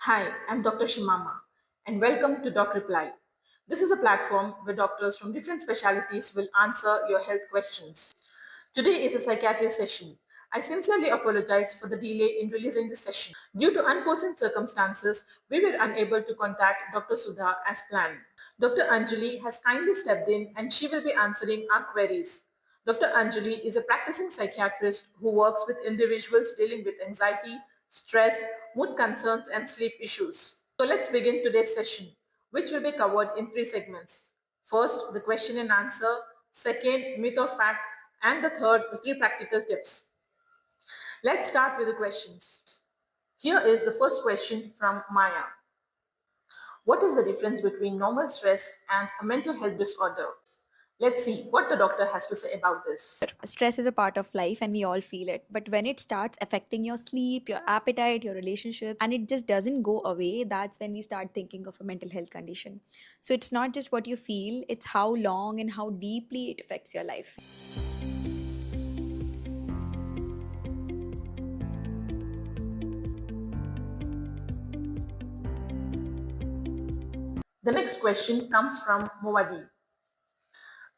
Hi, I'm Dr. Shimama, and welcome to DocReply. This is a platform where doctors from different specialties will answer your health questions. Today is a psychiatry session. I sincerely apologize for the delay in releasing this session. Due to unforeseen circumstances, we were unable to contact Dr. Sudha as planned. Dr. Anjali has kindly stepped in and she will be answering our queries. Dr. Anjali is a practicing psychiatrist who works with individuals dealing with anxiety, stress, mood concerns, and sleep issues. So let's begin today's session, which will be covered in three segments. First, the question and answer. Second, myth or fact. And the third, the three practical tips. Let's start with the questions. Here is the first question from Maya. What is the difference between normal stress and a mental health disorder? Let's see what the doctor has to say about this. Stress is a part of life and we all feel it. But when it starts affecting your sleep, your appetite, your relationship, and it just doesn't go away, that's when we start thinking of a mental health condition. So it's not just what you feel, it's how long and how deeply it affects your life. The next question comes from Mowadi.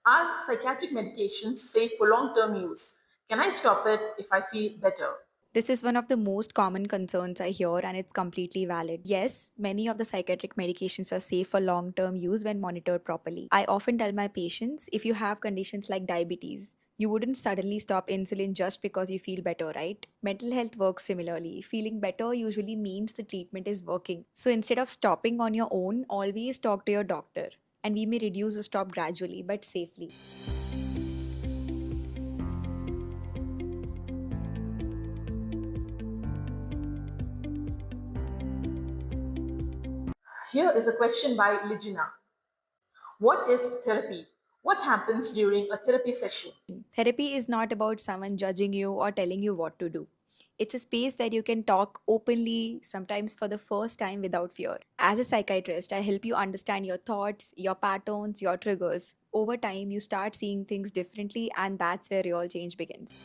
Are psychiatric medications safe for long-term use? Can I stop it if I feel better? This is one of the most common concerns I hear, and it's completely valid. Yes, many of the psychiatric medications are safe for long term use when monitored properly. I often tell my patients if you have conditions like diabetes, you wouldn't suddenly stop insulin just because you feel better, right? Mental health works similarly. Feeling better usually means the treatment is working. So instead of stopping on your own, always talk to your doctor. And we may reduce or stop gradually but safely. Here is a question by Ligina. What is therapy? What happens during a therapy session? Therapy is not about someone judging you or telling you what to do. It's a space where you can talk openly, sometimes for the first time without fear. As a psychiatrist, I help you understand your thoughts, your patterns, your triggers. Over time, you start seeing things differently, and that's where real change begins.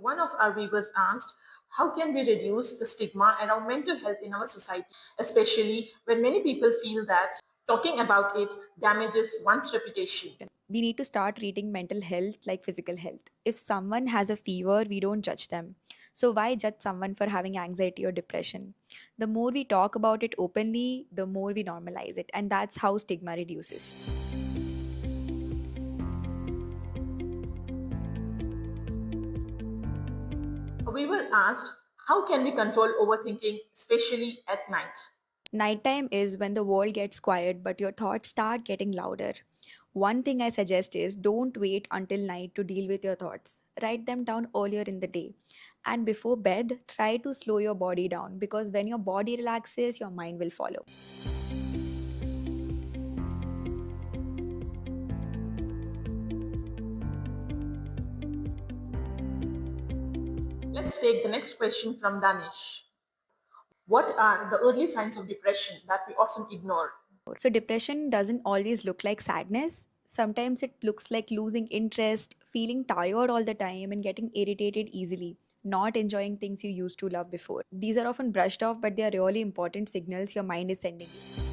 One of our viewers asked, how can we reduce the stigma around mental health in our society, especially when many people feel that talking about it damages one's reputation? We need to start treating mental health like physical health. If someone has a fever, we don't judge them. So, why judge someone for having anxiety or depression? The more we talk about it openly, the more we normalize it, and that's how stigma reduces. We were asked, how can we control overthinking, especially at night? Nighttime is when the world gets quiet, but your thoughts start getting louder. One thing I suggest is don't wait until night to deal with your thoughts. Write them down earlier in the day. And before bed, try to slow your body down because when your body relaxes, your mind will follow. Let's take the next question from Danish. What are the early signs of depression that we often ignore? So, depression doesn't always look like sadness. Sometimes it looks like losing interest, feeling tired all the time, and getting irritated easily, not enjoying things you used to love before. These are often brushed off, but they are really important signals your mind is sending you.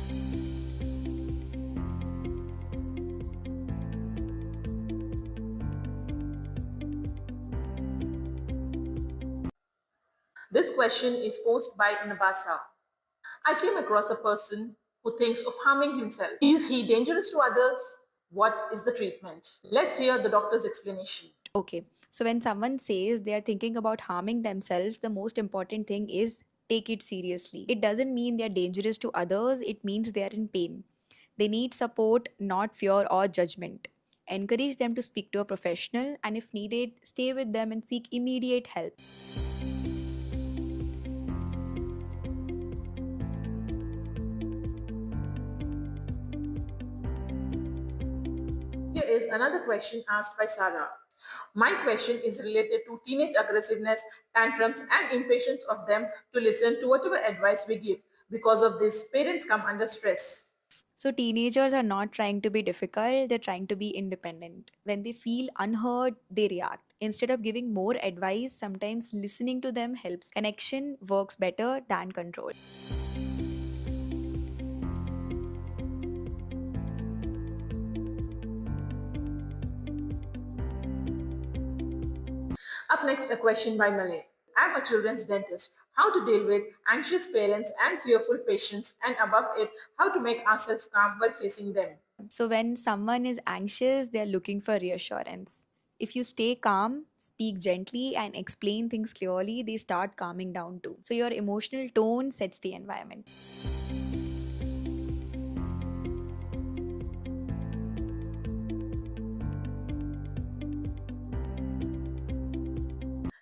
This question is posed by Nabasa. I came across a person who thinks of harming himself. Is he dangerous to others? What is the treatment? Let's hear the doctor's explanation. Okay, so when someone says they are thinking about harming themselves, the most important thing is take it seriously. It doesn't mean they are dangerous to others, it means they are in pain. They need support, not fear or judgment. Encourage them to speak to a professional, and if needed, stay with them and seek immediate help. Here is another question asked by Sarah. My question is related to teenage aggressiveness, tantrums, and impatience of them to listen to whatever advice we give. Because of this, parents come under stress. So, teenagers are not trying to be difficult, they're trying to be independent. When they feel unheard, they react. Instead of giving more advice, sometimes listening to them helps. Connection works better than control. Up next, a question by Malay. I'm a children's dentist. How to deal with anxious parents and fearful patients, and above it, how to make ourselves calm while facing them. So, when someone is anxious, they're looking for reassurance. If you stay calm, speak gently, and explain things clearly, they start calming down too. So, your emotional tone sets the environment.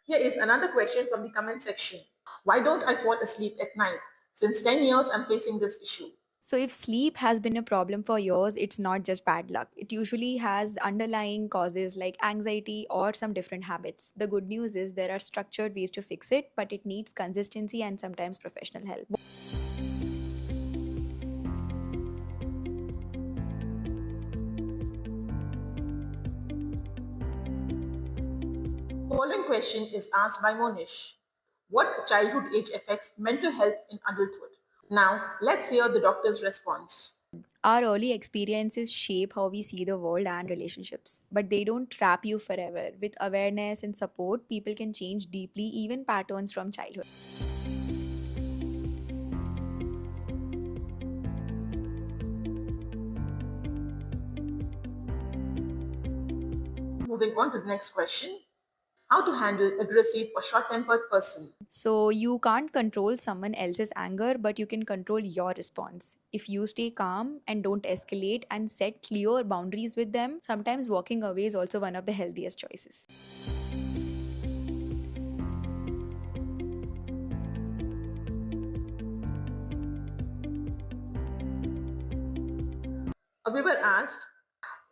Here is another question from the comment section. Why don't I fall asleep at night? Since 10 years, I'm facing this issue. So, if sleep has been a problem for years, it's not just bad luck. It usually has underlying causes like anxiety or some different habits. The good news is there are structured ways to fix it, but it needs consistency and sometimes professional help. Following question is asked by Monish. What childhood age affects mental health in adulthood? Now, let's hear the doctor's response. Our early experiences shape how we see the world and relationships, but they don't trap you forever. With awareness and support, people can change deeply, even patterns from childhood. Moving on to the next question. How to handle aggressive or short-tempered person? So, you can't control someone else's anger, but you can control your response. If you stay calm and don't escalate and set clear boundaries with them, sometimes walking away is also one of the healthiest choices. A viewer asked,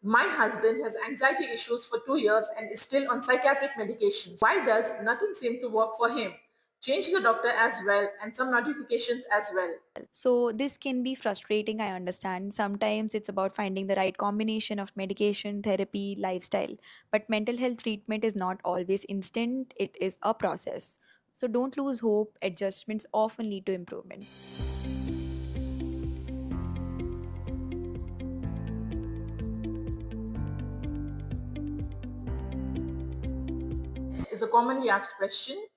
my husband has anxiety issues for 2 years and is still on psychiatric medications. Why does nothing seem to work for him? Change the doctor as well and some notifications as well. So, this can be frustrating, I understand. Sometimes it's about finding the right combination of medication, therapy, lifestyle. But mental health treatment is not always instant, it is a process. So, don't lose hope. Adjustments often lead to improvement. This is a commonly asked question.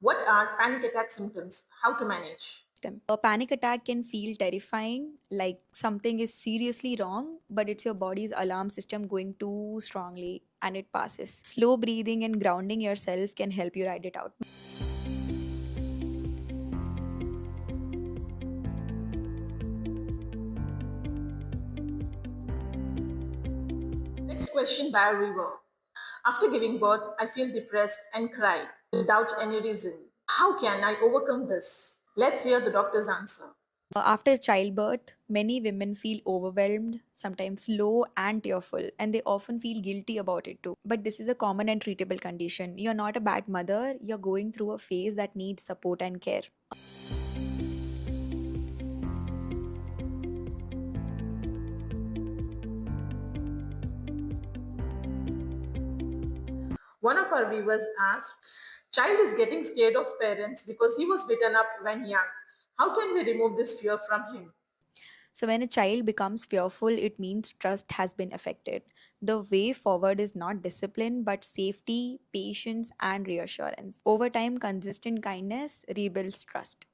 What are panic attack symptoms? How to manage? Them. A panic attack can feel terrifying, like something is seriously wrong, but it's your body's alarm system going too strongly and it passes. Slow breathing and grounding yourself can help you ride it out. Next question by a viewer. After giving birth, I feel depressed and cry without any reason. How can I overcome this? Let's hear the doctor's answer. After childbirth, many women feel overwhelmed, sometimes low and tearful, and they often feel guilty about it too. But this is a common and treatable condition. You're not a bad mother, you're going through a phase that needs support and care. One of our viewers asked, child is getting scared of parents because he was beaten up when young. How can we remove this fear from him? So, when a child becomes fearful, it means trust has been affected. The way forward is not discipline, but safety, patience, and reassurance. Over time, consistent kindness rebuilds trust.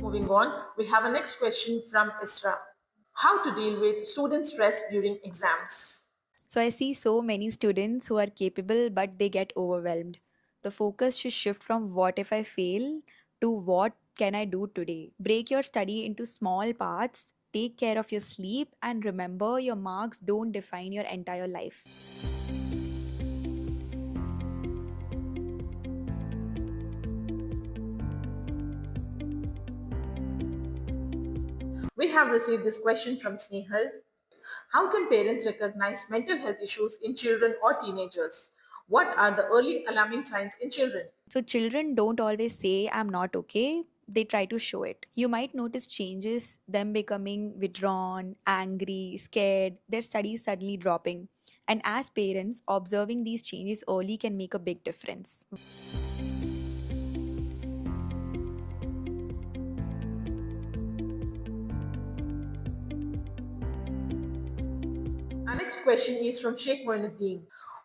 Moving on, we have a next question from Isra. How to deal with student stress during exams? So, I see so many students who are capable, but they get overwhelmed. The focus should shift from what if I fail to what can I do today. Break your study into small parts, take care of your sleep, and remember your marks don't define your entire life. We have received this question from Snehal. How can parents recognize mental health issues in children or teenagers? What are the early alarming signs in children? So, children don't always say, I'm not okay. They try to show it. You might notice changes, them becoming withdrawn, angry, scared, their studies suddenly dropping. And as parents, observing these changes early can make a big difference. Our next question is from Sheikh Moinuddin.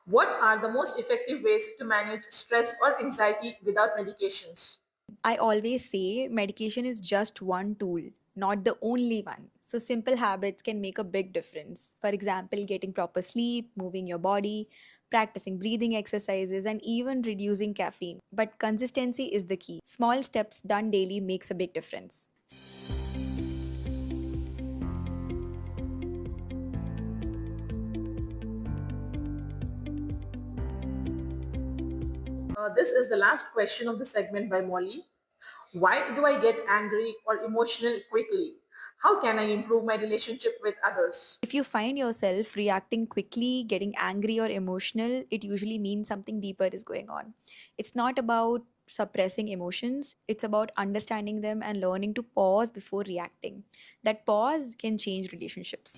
What are the most effective ways to manage stress or anxiety without medications? I always say medication is just one tool, not the only one. So, simple habits can make a big difference. For example, getting proper sleep, moving your body, practicing breathing exercises, and even reducing caffeine. But consistency is the key. Small steps done daily makes a big difference. This is the last question of the segment by Molly. Why do I get angry or emotional quickly? How can I improve my relationship with others? If you find yourself reacting quickly, getting angry or emotional, it usually means something deeper is going on. It's not about suppressing emotions, it's about understanding them and learning to pause before reacting. That pause can change relationships.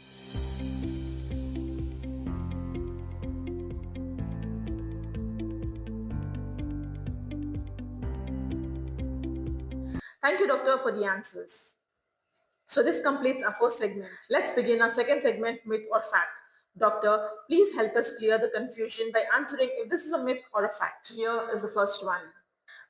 Thank you, doctor, for the answers. So this completes our first segment. Let's begin our second segment, myth or fact. Doctor, please help us clear the confusion by answering if this is a myth or a fact. Here is the first one.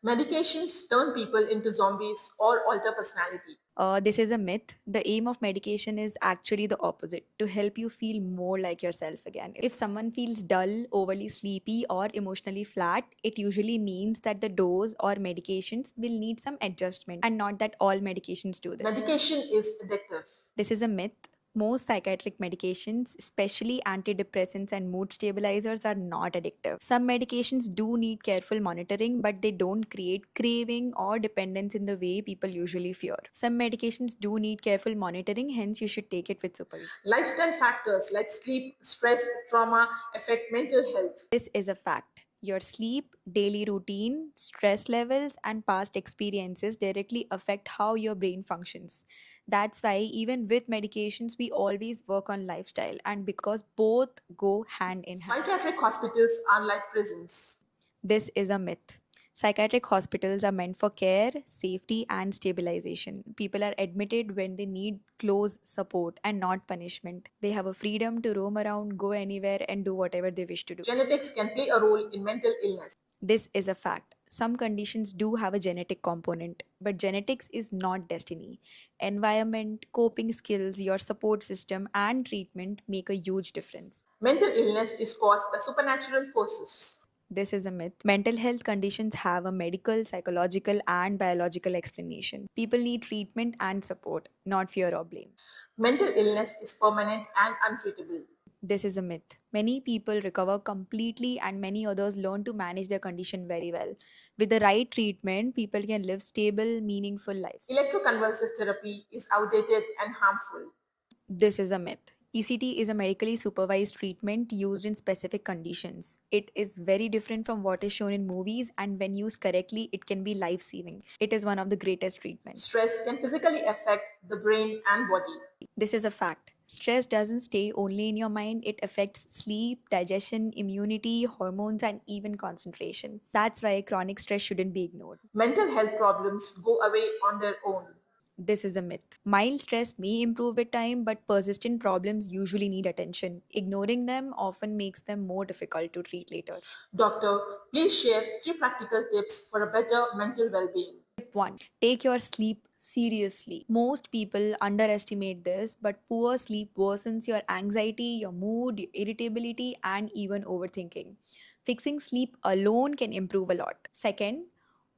Medications turn people into zombies or alter personality. This is a myth. The aim of medication is actually the opposite to help you feel more like yourself again. If someone feels dull, overly sleepy, or emotionally flat, it usually means that the dose or medications will need some adjustment, and not that all medications do this. Medication is addictive. This is a myth. Most psychiatric medications, especially antidepressants and mood stabilizers, are not addictive. Some medications do need careful monitoring, but they don't create craving or dependence in the way people usually fear. Some medications do need careful monitoring, hence, you should take it with supervision. Lifestyle factors like sleep, stress, trauma affect mental health. This is a fact. Your sleep, daily routine, stress levels, and past experiences directly affect how your brain functions. That's why, even with medications, we always work on lifestyle, and because both go hand in hand. Psychiatric hospitals are like prisons. This is a myth. Psychiatric hospitals are meant for care, safety, and stabilization. People are admitted when they need close support and not punishment. They have a freedom to roam around, go anywhere, and do whatever they wish to do. Genetics can play a role in mental illness. This is a fact. Some conditions do have a genetic component, but genetics is not destiny. Environment, coping skills, your support system, and treatment make a huge difference. Mental illness is caused by supernatural forces. This is a myth. Mental health conditions have a medical, psychological, and biological explanation. People need treatment and support, not fear or blame. Mental illness is permanent and untreatable. This is a myth. Many people recover completely, and many others learn to manage their condition very well. With the right treatment, people can live stable, meaningful lives. Electroconvulsive therapy is outdated and harmful. This is a myth. ECT is a medically supervised treatment used in specific conditions. It is very different from what is shown in movies, and when used correctly, it can be life saving. It is one of the greatest treatments. Stress can physically affect the brain and body. This is a fact. Stress doesn't stay only in your mind, it affects sleep, digestion, immunity, hormones, and even concentration. That's why chronic stress shouldn't be ignored. Mental health problems go away on their own. This is a myth. Mild stress may improve with time, but persistent problems usually need attention. Ignoring them often makes them more difficult to treat later. Doctor, please share 3 practical tips for a better mental well-being. Tip 1. Take your sleep seriously. Most people underestimate this, but poor sleep worsens your anxiety, your mood, your irritability, and even overthinking. Fixing sleep alone can improve a lot. Second,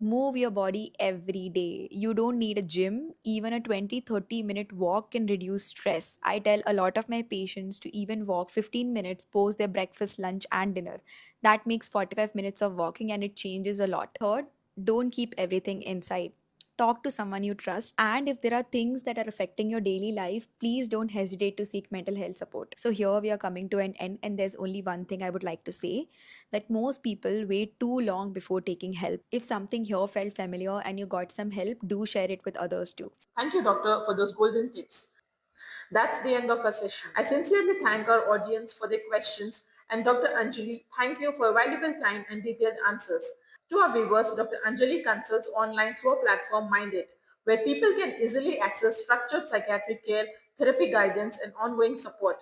move your body every day. You don't need a gym. Even a 20-30 minute walk can reduce stress. I tell a lot of my patients to even walk 15 minutes post their breakfast, lunch, and dinner. That makes 45 minutes of walking, and it changes a lot. Third, don't keep everything inside. talk to someone you trust. And if there are things that are affecting your daily life, please don't hesitate to seek mental health support. So here we are coming to an end, and there's only one thing I would like to say, that most people wait too long before taking help. If something here felt familiar and you got some help, do share it with others too. Thank you, doctor, for those golden tips. That's the end of our session. I sincerely thank our audience for their questions, and Dr. Anjali, thank you for your valuable time and detailed answers. To our viewers, Dr. Anjali consults online through a platform Minded, where people can easily access structured psychiatric care, therapy guidance, and ongoing support.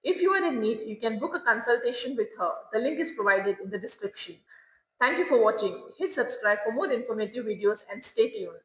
If you are in need, you can book a consultation with her. The link is provided in the description. Thank you for watching. Hit subscribe for more informative videos and stay tuned.